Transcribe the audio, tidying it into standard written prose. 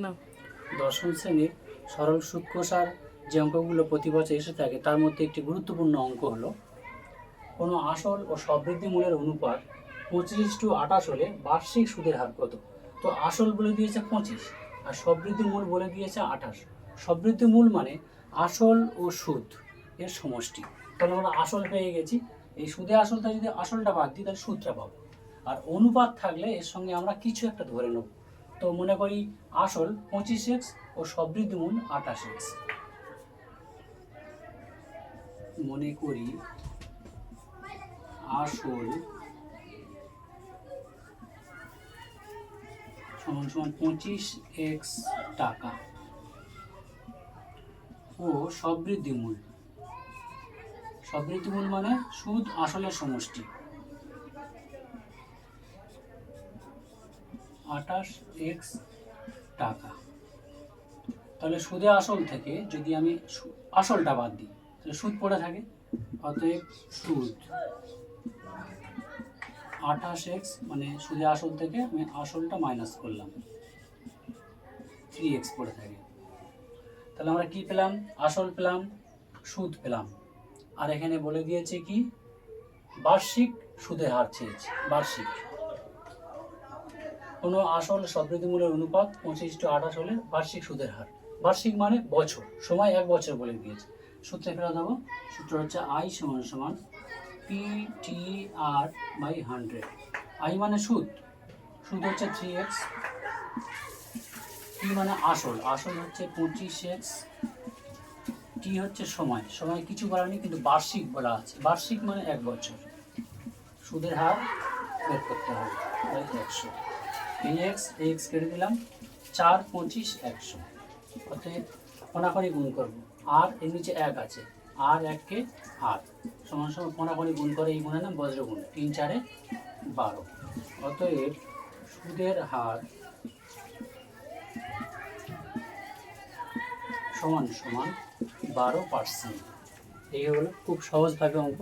না। দশম শ্রেণীর সরল সূক্ষ্মসার যে অঙ্কগুলো প্রতি বছর এসে থাকে তার মধ্যে একটি গুরুত্বপূর্ণ অঙ্ক হলো কোনো আসল ও সবৃদ্ধি মূলের অনুপাত 25:28 হলে বার্ষিক সুদের হার কত। তো আসল বলে দিয়েছে 25 আর সবৃদ্ধি মূল বলে দিয়েছে 28। সবৃদ্ধি মূল মানে আসল ও সুদ এর সমষ্টি। তাহলে আমরা আসল পেয়ে গেছি, এই সুদে আসলটা যদি আসলটা বাদ দিই তাহলে সুদটা পাবো। আর অনুপাত থাকলে এর সঙ্গে আমরা কিছু একটা ধরে নেব। তো মনে করি আসল 25x ও সবৃদ্ধি মূল 28x। মনে করি আসল সমান সমান 25x টাকা ও সবৃদ্ধি মূল মানে সুদ আসলের সমষ্টি 28x টাকা। তাহলে সুদে আসল থেকে যদি আমি আসলটা বাদ দিই তাহলে সুদ পড়ে থাকে, অতএব সুদ 28x মানে সুদে আসল থেকে আমি আসলটা মাইনাস করলাম, 3x পড়ে থাকে। তাহলে আমরা কি পেলাম? আসল পেলাম, সুদ পেলাম, আর এখানে বলে দিয়েছে কি বার্ষিক সুদের হার চেয়েছে। বার্ষিক কোনো আসল সবৃদ্ধি মূলের অনুপাত 25:28 হলে বার্ষিক সুদের হার। বার্ষিক মানে বছর, সময় 1 বছর বলে দিয়েছে। সূত্রে ফেরত দেবো, সূত্র হচ্ছে I = PTR/100। I মানে সুদ, সুদ হচ্ছে 3x, T মানে আসল, আসল হচ্ছে 25x, T হচ্ছে সময়, সময় কিছু বলা নেই কিন্তু বার্ষিক বলা আছে, বার্ষিক মানে 1 বছর। সুদের হার বের করতে হবে, 100। এই x কেটে দিলাম, 4, 25, 100। অতএব কোনাকুনি গুণ করবো, আর এর নিচে 1 আছে, আর 1কে আর সমান সমান কোনাকুনি গুণ করে এই গুণের নাম বজ্রগুণ, 3, 4, 12। অতএব সুদের হার সমান সমান 12%। এই হলো খুব সহজভাবে অঙ্ক।